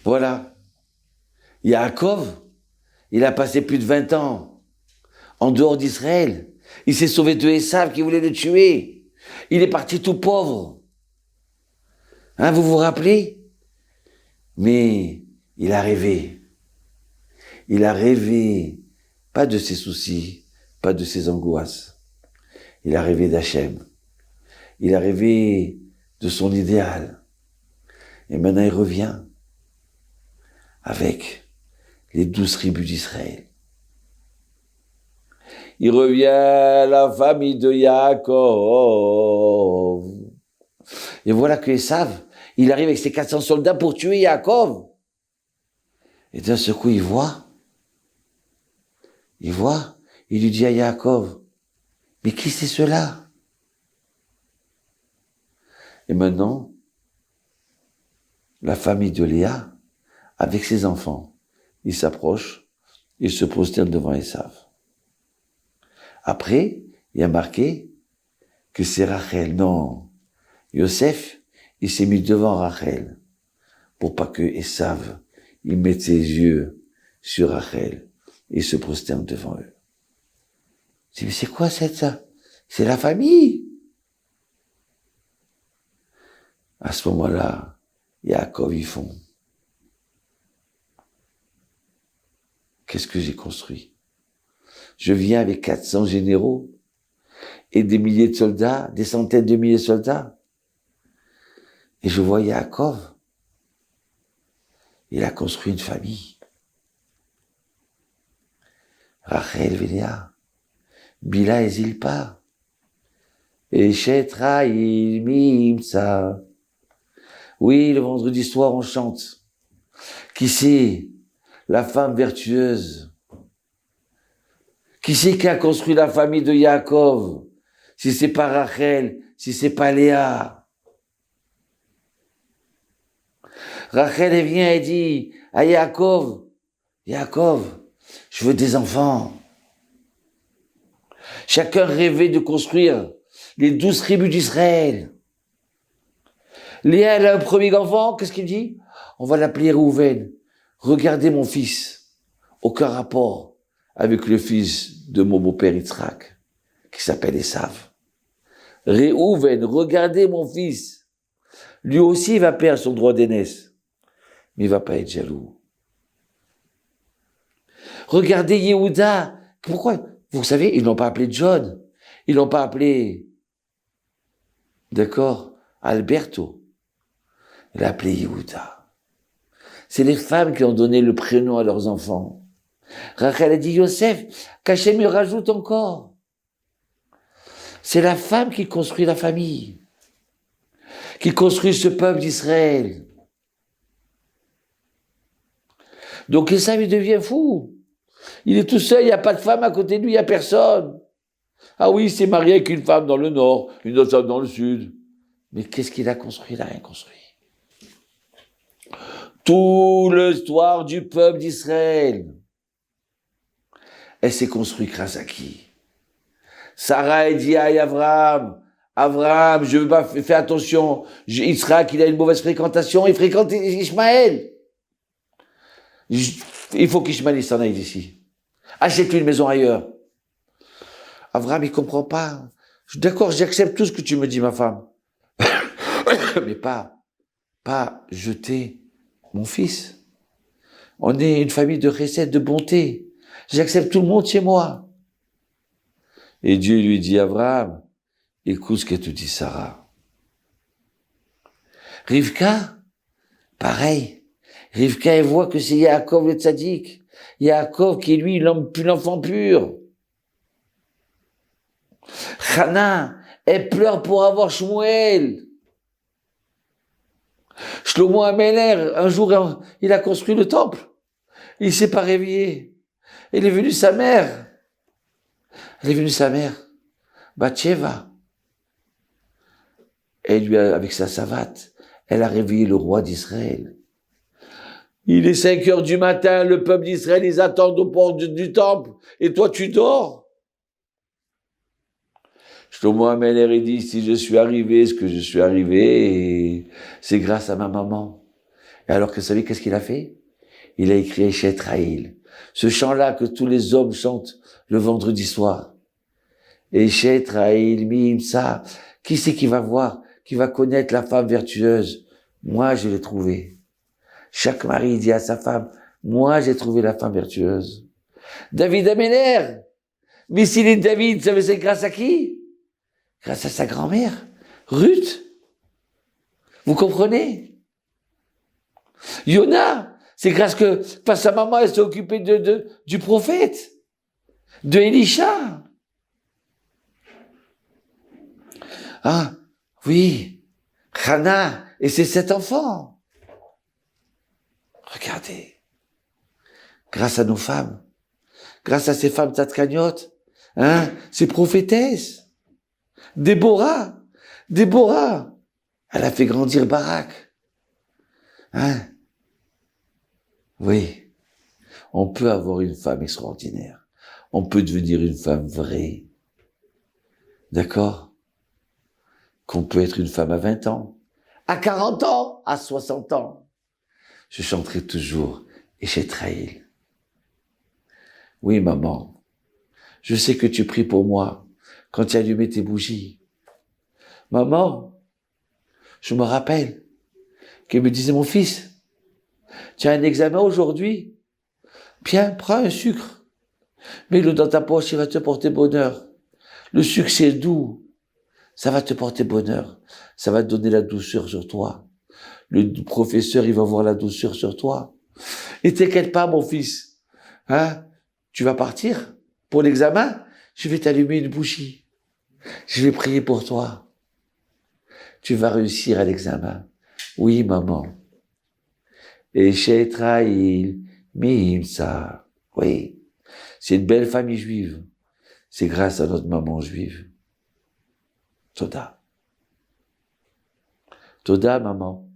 Voilà. Yaakov, il a passé plus de 20 ans en dehors d'Israël. Il s'est sauvé de Esav qui voulait le tuer. Il est parti tout pauvre. Hein, vous vous rappelez? Mais il a rêvé. Il a rêvé, pas de ses soucis, pas de ses angoisses. Il a rêvé d'Hachem. Il a rêvé de son idéal. Et maintenant il revient avec les 12 tribus d'Israël. Il revient à la famille de Yaakov. Et voilà que Esav, il arrive avec ses 400 soldats pour tuer Yaakov. Et d'un seul coup, il voit, il lui dit à Yaakov, mais qui c'est cela? Et maintenant, la famille de Léa, avec ses enfants, il s'approche, il se prosterne devant Esav. Après, il y a marqué que c'est Rachel. Non, Yosef, il s'est mis devant Rachel pour pas que Esav, il mette ses yeux sur Rachel et se prosterne devant eux. Je dis, mais c'est quoi ça? C'est la famille. À ce moment-là, Yaakov, ils font. Qu'est-ce que j'ai construit? Je viens avec 400 généraux et des milliers de soldats, des centaines de milliers de soldats. Et je vois Yaakov. Il a construit une famille. Rachel, Léa, Bila et Zilpa. Et Shetraïl, Mimsa. Oui, le vendredi soir, on chante. Qui c'est la femme vertueuse? Qui c'est qui a construit la famille de Yaakov? Si c'est pas Rachel, si c'est pas Léa. Rachel, elle vient et dit à Yaakov, Yaakov, je veux des enfants. Chacun rêvait de construire les 12 tribus d'Israël. Léa, elle a un premier enfant, qu'est-ce qu'il dit? On va l'appeler Réhouven. Regardez mon fils. Aucun rapport avec le fils de mon beau-père Yitzhak, qui s'appelle Esav. Réhouven, regardez mon fils. Lui aussi, il va perdre son droit d'aînesse. Mais il va pas être jaloux. Regardez Yehuda. Pourquoi? Vous savez, ils l'ont pas appelé John. Ils l'ont pas appelé, d'accord, Alberto. Il l'a appelé Yehuda. C'est les femmes qui ont donné le prénom à leurs enfants. Rachel a dit Yosef, qu'Hachem me rajoute encore. C'est la femme qui construit la famille, qui construit ce peuple d'Israël. Donc Esav, il devient fou. Il est tout seul, il n'y a pas de femme à côté de lui, il n'y a personne. Ah oui, il s'est marié avec une femme dans le nord, une autre femme dans le sud. Mais qu'est-ce qu'il a construit? Il n'a rien construit. Toute l'histoire du peuple d'Israël, elle s'est construite grâce à qui? Sarah a dit à Abraham, je veux pas, fais attention, Yitzhak, il a une mauvaise fréquentation, il fréquente Ishmaël. Il faut qu'Ishmaël s'en aille d'ici. Achète-lui une maison ailleurs. Abraham, il comprend pas. D'accord, j'accepte tout ce que tu me dis, ma femme. Mais pas jeter mon fils. On est une famille de recettes, de bonté. J'accepte tout le monde chez moi. Et Dieu lui dit, Abraham, écoute ce que te dit Sarah. Rivka, pareil. Rivka, elle voit que c'est Yaakov le tzaddik. Yaakov qui est lui l'enfant pur. Hana, elle pleure pour avoir Shmuel. Shlomo Améler, un jour, il a construit le temple. Il s'est pas réveillé. Elle est venue sa mère. Bathsheba. Elle lui a, avec sa savate, elle a réveillé le roi d'Israël. Il est 5 heures du matin, le peuple d'Israël, ils attendent aux portes du temple, et toi tu dors. Shlomo Ameler dit, si je suis arrivé, ce que je suis arrivé, c'est grâce à ma maman. Et alors que vous savez qu'est-ce qu'il a fait? Il a écrit Eshet Raïl, ce chant-là que tous les hommes chantent le vendredi soir. Eshet Raïl, Mimsa, qui c'est qui va voir, qui va connaître la femme vertueuse? Moi, je l'ai trouvée. Chaque mari dit à sa femme, moi, j'ai trouvé la femme vertueuse. David Ameler, mais s'il est David, ça veut dire grâce à qui? Grâce à sa grand-mère, Ruth. Vous comprenez? Yona, c'est grâce que sa maman, elle s'est occupée du prophète, de Elisha. Ah, oui, Hannah et ses 7 enfants. Regardez, grâce à nos femmes, grâce à ces femmes tzadkaniotes, ces prophétesses. Déborah, elle a fait grandir Barak. Oui, on peut avoir une femme extraordinaire. On peut devenir une femme vraie. D'accord? Qu'on peut être une femme à 20 ans, à 40 ans, à 60 ans. Je chanterai toujours Eshet Raïl. Oui, maman, je sais que tu pries pour moi quand tu allumais tes bougies. Maman, je me rappelle qu'elle me disait, mon fils, tu as un examen aujourd'hui. Bien, prends un sucre. Mets-le dans ta poche, il va te porter bonheur. Le sucre, c'est doux. Ça va te porter bonheur. Ça va te donner la douceur sur toi. Le professeur, il va voir la douceur sur toi. Et t'inquiète pas, mon fils. Tu vas partir pour l'examen. Je vais t'allumer une bougie. Je vais prier pour toi. Tu vas réussir à l'examen. Oui, maman. Eshet Raïl, Mimsa. Oui. C'est une belle famille juive. C'est grâce à notre maman juive. Toda. Toda, maman.